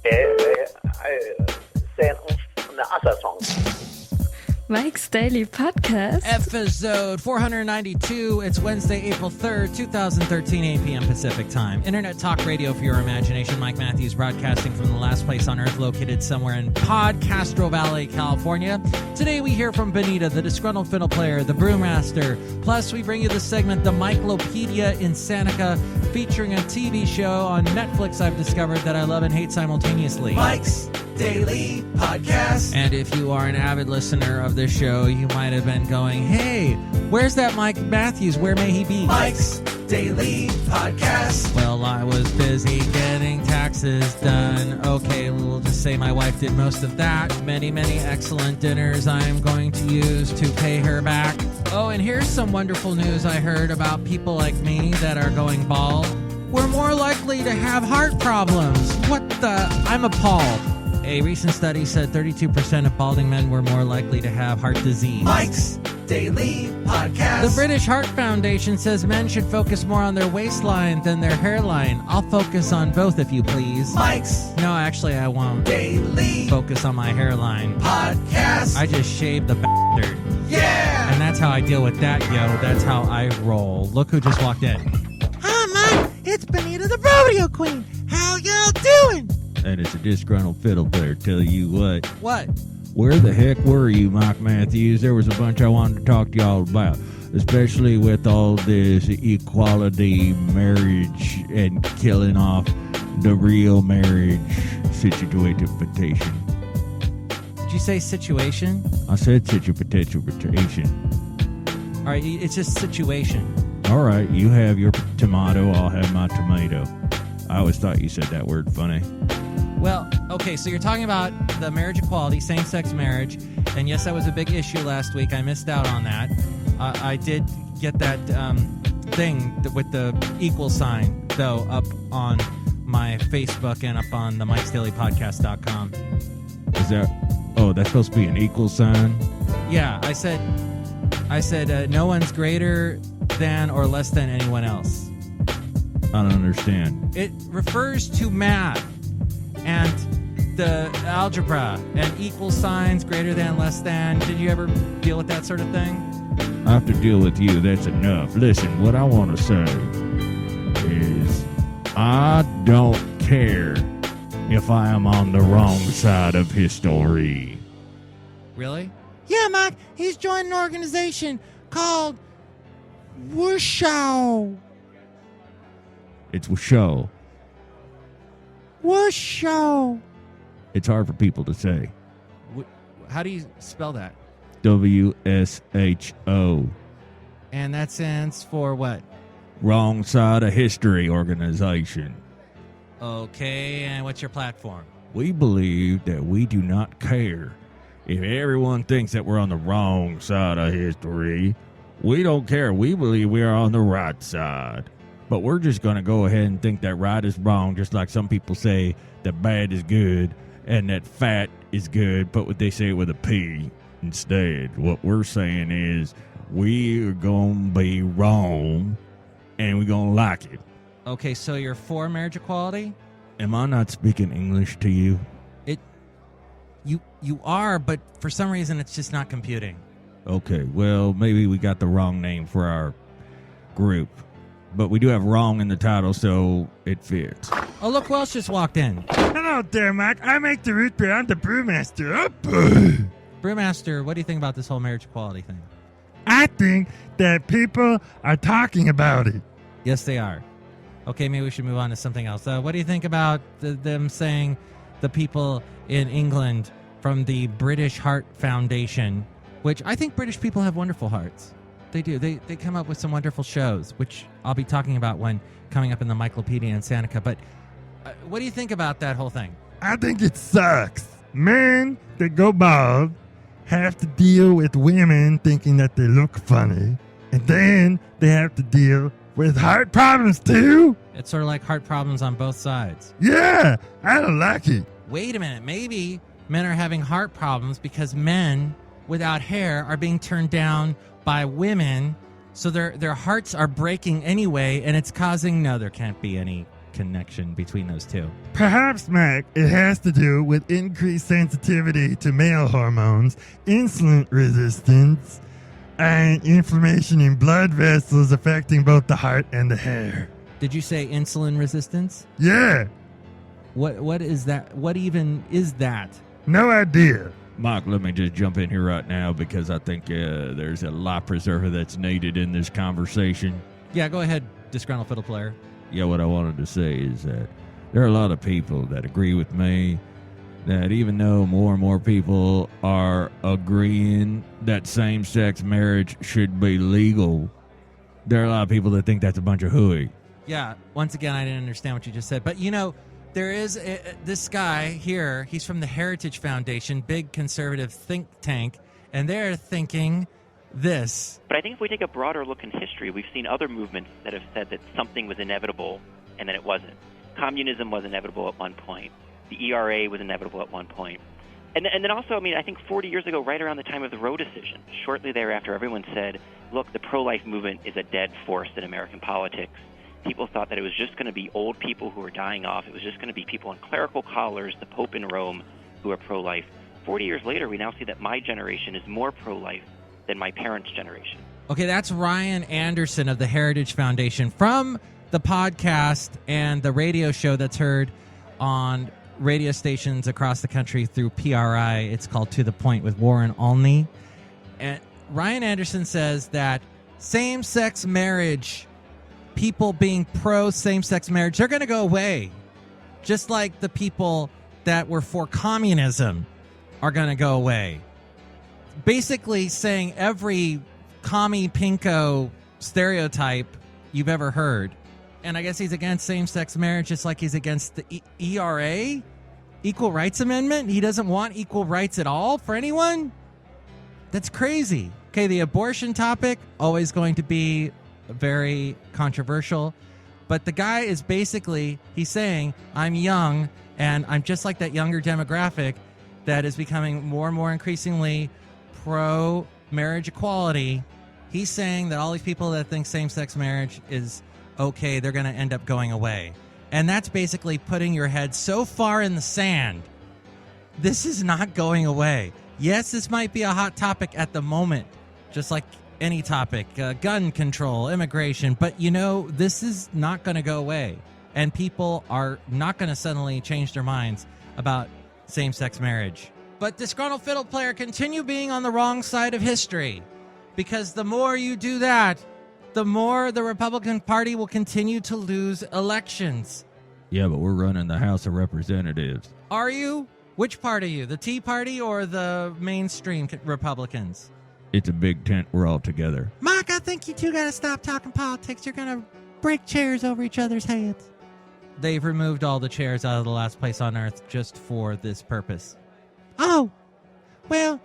C'est une assassin. Mike's Daily Podcast. Episode 492. It's Wednesday, April 3rd, 2013, 8 p.m. Pacific Time. Internet talk radio for your imagination. Mike Matthews broadcasting from the last place on Earth, located somewhere in Podcastro Valley, California. Today we hear from Benita, the Disgruntled Fiddle Player, the Brewmaster. Plus, we bring you the segment, the MIKELOPEDIA INSANICA, featuring a TV show on Netflix I've discovered that I love and hate simultaneously. Mike's Daily Podcast. And if you are an avid listener of this show, you might have been going, hey, where's that Mike Matthews? Where may he be? Mike's Daily Podcast. Well, I was busy getting taxes done. Okay, we'll just say my wife did most of that. Many, many excellent dinners I am going to use to pay her back. Oh, and here's some wonderful news I heard about people like me that are going bald. We're more likely to have heart problems. What the? I'm appalled. A recent study said 32% of balding men were more likely to have heart disease. Mike's Daily Podcast. The British Heart Foundation says men should focus more on their waistline than their hairline. I'll focus on both, if you please. Mike's No, actually, I won't. Daily Focus on my hairline. Podcast. I just shaved the bastard. Yeah! And that's how I deal with that, yo. That's how I roll. Look who just walked in. Hi, Mike. It's Benita, the rodeo queen. How y'all doing? And it's a disgruntled fiddle player, tell you what. What? Where the heck were you, Mike Matthews? There was a bunch I wanted to talk to y'all about, especially with all this equality, marriage, and killing off the real marriage situation. Did you say situation? I said situation. All right, it's just situation. All right, you have your tomato, I'll have my tomato. I always thought you said that word funny. Well, okay, so you're talking about the marriage equality, same-sex marriage, and yes, that was a big issue last week. I missed out on that. I did get that thing with the equal sign, though, up on my Facebook and up on the Mike'sDailyPodcast.com. Is that... Oh, that's supposed to be an equal sign? Yeah, I said no one's greater than or less than anyone else. I don't understand. It refers to math and the algebra and equal signs, greater than, less than. Did you ever deal with that sort of thing? I have to deal with you. That's enough. Listen, what I want to say is I don't care if I am on the wrong side of history. Really? Yeah, Mike. He's joined an organization called Whooshow. It's a show. Whooshow. It's hard for people to say. How do you spell that? WSHO. And that stands for what? Wrong Side of History Organization. Okay, and what's your platform? We believe that we do not care if everyone thinks that we're on the wrong side of history. We don't care. We believe we are on the right side. But we're just going to go ahead and think that right is wrong, just like some people say that bad is good and that fat is good, but they say it with a P instead. What we're saying is we are going to be wrong and we're going to like it. Okay, so you're for marriage equality? Am I not speaking English to you? You are, but for some reason it's just not computing. Okay, well, maybe we got the wrong name for our group. But we do have wrong in the title, so it fits. Oh, look who else just walked in. Hello there, Mike. I make the root beer. I'm the brewmaster. Brewmaster, what do you think about this whole marriage equality thing? I think that people are talking about it. Yes, they are. Okay, maybe we should move on to something else. What do you think about them saying the people in England from the British Heart Foundation, which I think British people have wonderful hearts. They do. They come up with some wonderful shows, which I'll be talking about when coming up in the MIKELOPEDIA INSANICA. But what do you think about that whole thing? I think it sucks. Men that go bald have to deal with women thinking that they look funny. And then they have to deal with heart problems too. It's sort of like heart problems on both sides. Yeah, I don't like it. Wait a minute. Maybe men are having heart problems because men without hair are being turned down by women, so their hearts are breaking anyway, and it's causing... No, there can't be any connection between those two. Perhaps, Mac, it has to do with increased sensitivity to male hormones, insulin resistance, and inflammation in blood vessels affecting both the heart and the hair. Did you say insulin resistance? Yeah, What is that? What even is that? no idea. Mike, let me just jump in here right now because I think there's a life preserver that's needed in this conversation. Yeah, go ahead, Disgruntled Fiddle Player. Yeah, what I wanted to say is that there are a lot of people that agree with me that even though more and more people are agreeing that same-sex marriage should be legal, there are a lot of people that think that's a bunch of hooey. Yeah, once again, I didn't understand what you just said. But, there is this guy here. He's from the Heritage Foundation, big conservative think tank, and they're thinking this. But I think if we take a broader look in history, we've seen other movements that have said that something was inevitable and then it wasn't. Communism was inevitable at one point. The ERA was inevitable at one point. And then also, I think 40 years ago, right around the time of the Roe decision, shortly thereafter, everyone said, look, the pro-life movement is a dead force in American politics. People thought that it was just going to be old people who were dying off. It was just going to be people in clerical collars, the Pope in Rome, who are pro-life. 40 years later, we now see that my generation is more pro-life than my parents' generation. Okay, that's Ryan Anderson of the Heritage Foundation from the podcast and the radio show that's heard on radio stations across the country through PRI. It's called To the Point with Warren Olney. And Ryan Anderson says that same-sex marriage, people being pro same-sex marriage, they're going to go away. Just like the people that were for communism are going to go away. Basically saying every commie pinko stereotype you've ever heard. And I guess he's against same-sex marriage just like he's against the ERA, Equal Rights Amendment. He doesn't want equal rights at all for anyone? That's crazy. Okay, the abortion topic, always going to be very controversial. But the guy is basically, he's saying, I'm young, and I'm just like that younger demographic that is becoming more and more increasingly pro-marriage equality. He's saying that all these people that think same-sex marriage is okay, they're going to end up going away. And that's basically putting your head so far in the sand. This is not going away. Yes, this might be a hot topic at the moment, just like any topic, gun control, immigration. But, this is not going to go away. And people are not going to suddenly change their minds about same-sex marriage. But Disgruntled Fiddle Player, continue being on the wrong side of history. Because the more you do that, the more the Republican Party will continue to lose elections. Yeah, but we're running the House of Representatives. Are you? Which part are you? The Tea Party or the mainstream Republicans? It's a big tent. We're all together. Mike, I think you two got to stop talking politics. You're going to break chairs over each other's heads. They've removed all the chairs out of the last place on Earth just for this purpose. Oh, well,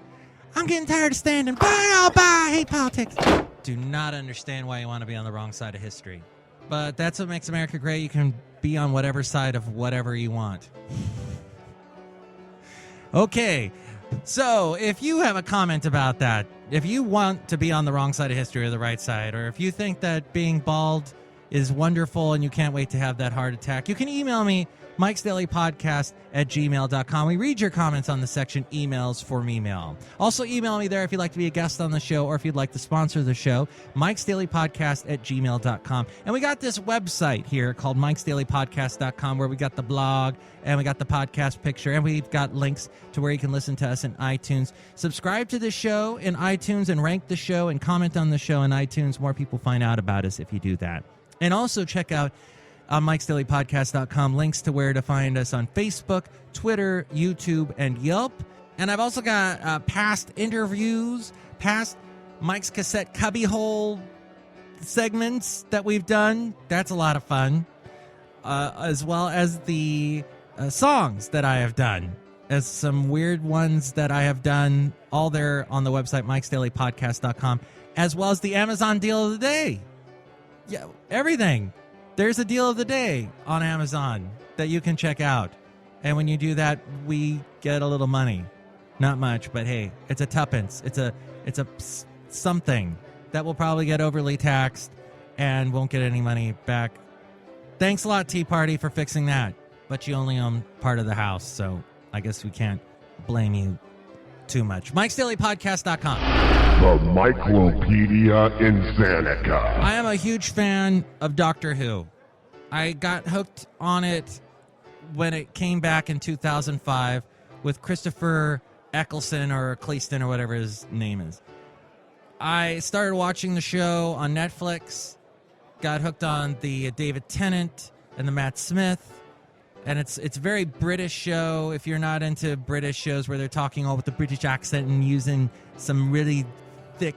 I'm getting tired of standing. Bye, all bye. I hate politics. Do not understand why you want to be on the wrong side of history. But that's what makes America great. You can be on whatever side of whatever you want. Okay, so if you have a comment about that, if you want to be on the wrong side of history or the right side, or if you think that being bald is wonderful and you can't wait to have that heart attack, you can email me, mikesdailypodcast@gmail.com. We read your comments on the section emails for me mail. Also email me there if you'd like to be a guest on the show or if you'd like to sponsor the show, mikesdailypodcast@gmail.com. And we got this website here called mikesdailypodcast.com where we got the blog and we got the podcast picture and we've got links to where you can listen to us in iTunes. Subscribe to the show in iTunes and rank the show and comment on the show in iTunes. More people find out about us if you do that. And also check out on Mike'sDailyPodcast.com, links to where to find us on Facebook, Twitter, YouTube, and Yelp. And I've also got past interviews, past Mike's Cassette Cubbyhole segments that we've done. That's a lot of fun. As well as the songs that I have done. As some weird ones that I have done, all there on the website, Mike'sDailyPodcast.com, as well as the Amazon Deal of the Day. Yeah, everything. There's a deal of the day on Amazon that you can check out. And when you do that, we get a little money. Not much, but hey, it's a tuppence. It's a something that will probably get overly taxed and won't get any money back Thanks a lot, Tea Party, for fixing that. But you only own part of the house, so I guess we can't blame you too much. Mike'sDailyPodcast.com. The MIKELOPEDIA INSANICA. I am a huge fan of Doctor Who. I got hooked on it when it came back in 2005 with Christopher Eccleston or Eccleston or whatever his name is. I started watching the show on Netflix, got hooked on the David Tennant and the Matt Smith, and it's a very British show. If you're not into British shows where they're talking all with the British accent and using some really thick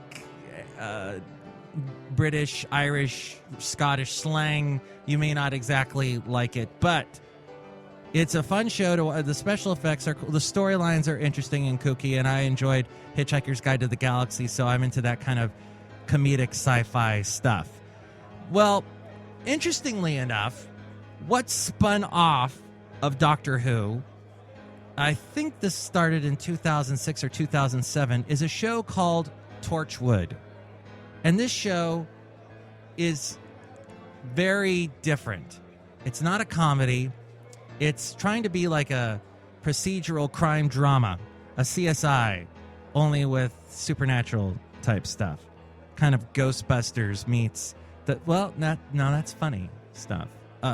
British, Irish, Scottish slang, you may not exactly like it, but it's a fun show. The special effects the storylines are interesting and kooky, and I enjoyed Hitchhiker's Guide to the Galaxy, so I'm into that kind of comedic sci-fi stuff. Well, interestingly enough, what spun off of Doctor Who, I think this started in 2006 or 2007, is a show called Torchwood. And this show is very different. It's not a comedy. It's trying to be like a procedural crime drama, a CSI, only with supernatural type stuff. Kind of Ghostbusters meets that's funny stuff.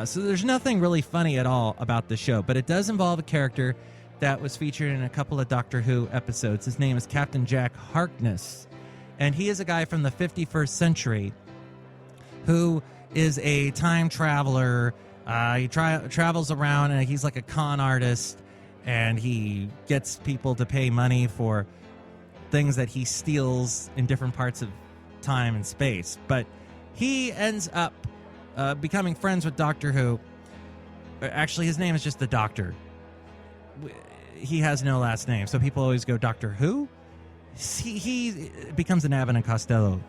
So there's nothing really funny at all about the show, but it does involve a character that was featured in a couple of Doctor Who episodes. His name is Captain Jack Harkness, and he is a guy from the 51st century who is a time traveler. He travels around, and he's like a con artist, and he gets people to pay money for things that he steals in different parts of time and space. But he ends up becoming friends with Doctor Who. Actually, his name is just the Doctor. He has no last name, so people always go, Doctor Who? He becomes an Abbott and Costello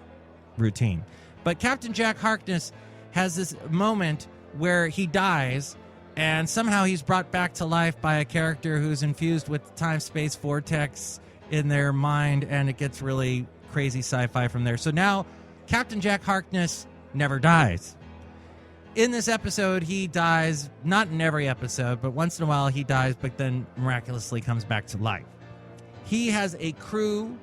routine. But Captain Jack Harkness has this moment where he dies, and somehow he's brought back to life by a character who's infused with time-space vortex in their mind, and it gets really crazy sci-fi from there. So now Captain Jack Harkness never dies. In this episode, he dies, not in every episode, but once in a while he dies, but then miraculously comes back to life. He has a crew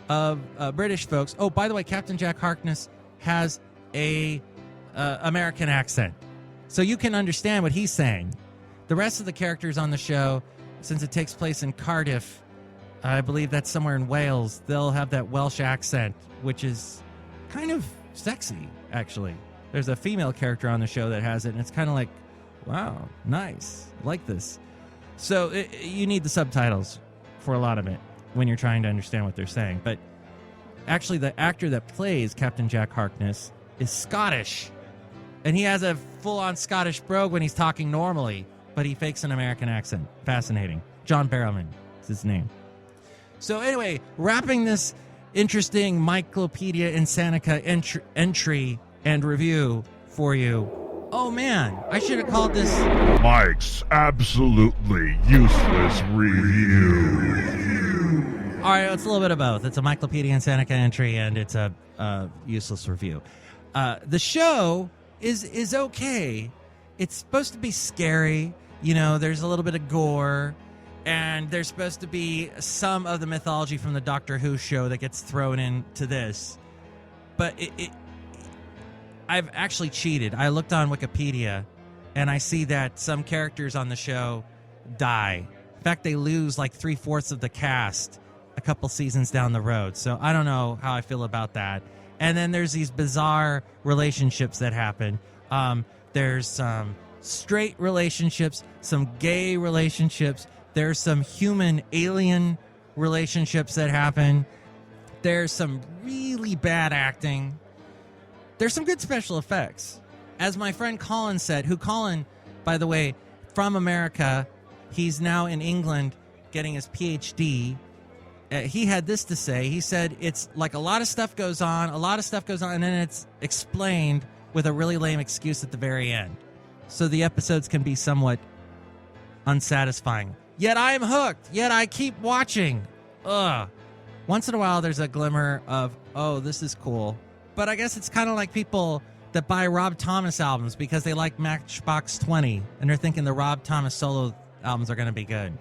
of British folks. Oh, by the way, Captain Jack Harkness has a American accent, so you can understand what he's saying. The rest of the characters on the show, since it takes place in Cardiff, I believe that's somewhere in Wales, they'll have that Welsh accent, which is kind of sexy, actually. There's a female character on the show that has it, and it's kind of like, wow, nice, I like this. So you need the subtitles for a lot of it when you're trying to understand what they're saying. But actually, the actor that plays Captain Jack Harkness is Scottish, and he has a full-on Scottish brogue when he's talking normally, but he fakes an American accent. Fascinating. John Barrowman is his name. So anyway, wrapping this interesting MIKELOPEDIA INSANICA entry and review for you. Oh man, I should have called this Mike's Absolutely Useless Review. All right, it's a little bit of both. It's a MIKELOPEDIA INSANICA entry, and it's a useless review. The show is okay. It's supposed to be scary. You know, there's a little bit of gore, and there's supposed to be some of the mythology from the Doctor Who show that gets thrown into this. But I've actually cheated. I looked on Wikipedia, and I see that some characters on the show die. In fact, they lose like 3/4 of the cast a couple seasons down the road. So I don't know how I feel about that. And then there's these bizarre relationships that happen. There's some straight relationships, some gay relationships. There's some human-alien relationships that happen. There's some really bad acting. There's some good special effects. As my friend Colin said, who Colin, by the way, from America, he's now in England getting his PhD. He had this to say. He said it's like a lot of stuff goes on, and then it's explained with a really lame excuse at the very end. So the episodes can be somewhat unsatisfying. Yet I am hooked. Yet I keep watching. Ugh. Once in a while, there's a glimmer of, oh, this is cool. But I guess it's kind of like people that buy Rob Thomas albums because they like Matchbox 20 and they're thinking the Rob Thomas solo albums are going to be good.